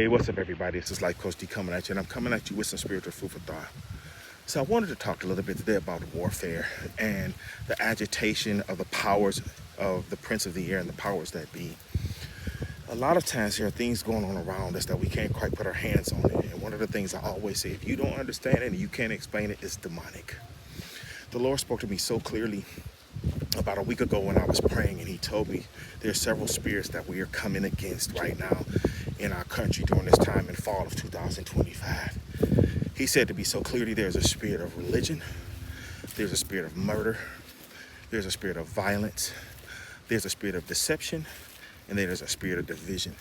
Hey, what's up, everybody? This is Life Coach D coming at you, and I'm coming at you with some spiritual food for thought. So I wanted to talk a little bit today about warfare and the agitation of the powers of the prince of the air and the powers that be. A lot of times there are things going on around us that we can't quite put our hands on it. And one of the things I always say, if you don't understand it and you can't explain it, it's demonic. The Lord spoke to me so clearly about a week ago when I was praying, and he told me there's several spirits that we are coming against right now in our country during this time in fall of 2025. He said to me so clearly, there's a spirit of religion, there's a spirit of murder, there's a spirit of violence, there's a spirit of deception, and then there's a spirit of division.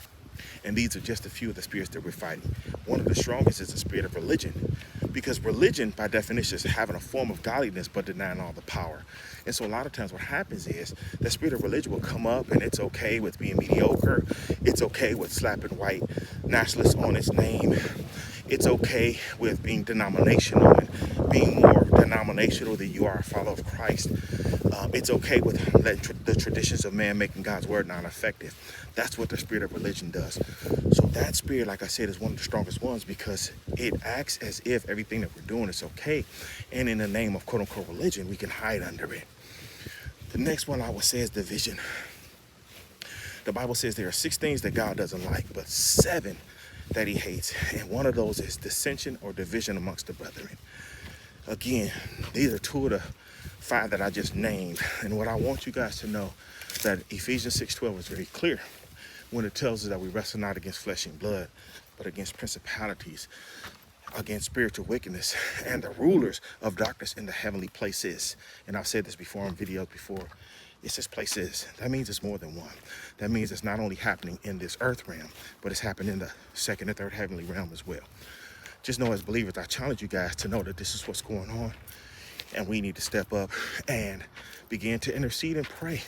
And these are just a few of the spirits that we're fighting. One of the strongest is the spirit of religion, because religion, by definition, is having a form of godliness but denying all the power. And so a lot of times what happens is the spirit of religion will come up, and it's okay with being mediocre. It's okay with slapping white nationalists on its name. It's okay with being denominational and being more denominational than you are a follower of Christ. It's okay with letting the traditions of man making God's word non-effective. That's what the spirit of religion does. So that spirit, like I said, is one of the strongest ones because it acts as if everything that we're doing is okay. And in the name of quote-unquote religion, we can hide under it. The next one I would say is division. The Bible says there are 6 things that God doesn't like, but 7 that he hates. And one of those is dissension or division amongst the brethren. Again, these are 2 of the 5 that I just named. And what I want you guys to know, that Ephesians 6:12 is very clear when it tells us that we wrestle not against flesh and blood, but against principalities, against spiritual wickedness, and the rulers of darkness in the heavenly places. And I've said this before in videos before. It says places. That means it's more than one. That means it's not only happening in this earth realm, but it's happening in the 2nd and 3rd heavenly realm as well. Just know as believers, I challenge you guys to know that this is what's going on, and we need to step up and begin to intercede and pray.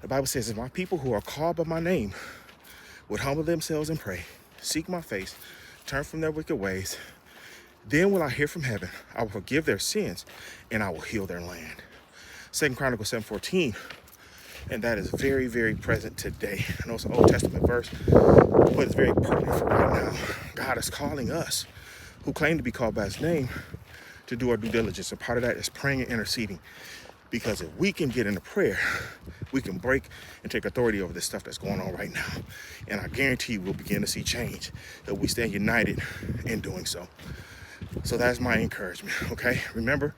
The Bible says, if my people who are called by my name would humble themselves and pray, seek my face, turn from their wicked ways, then will I hear from heaven, I will forgive their sins, and I will heal their land. 2 Chronicles 7:14, and that is very, very present today. I know it's an Old Testament verse, but it's very pertinent for right now. God is calling us, who claim to be called by his name, to do our due diligence. And part of that is praying and interceding. Because if we can get into prayer, we can break and take authority over this stuff that's going on right now. And I guarantee we'll begin to see change if we stand united in doing so. So that's my encouragement, okay? Remember,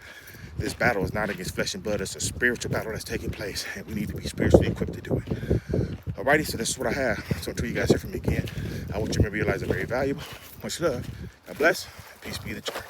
this battle is not against flesh and blood. It's a spiritual battle that's taking place, and we need to be spiritually equipped to do it. Alrighty, so this is what I have. So until you guys hear from me again, I want you to realize they're very valuable. Much love. God bless. Peace be the church.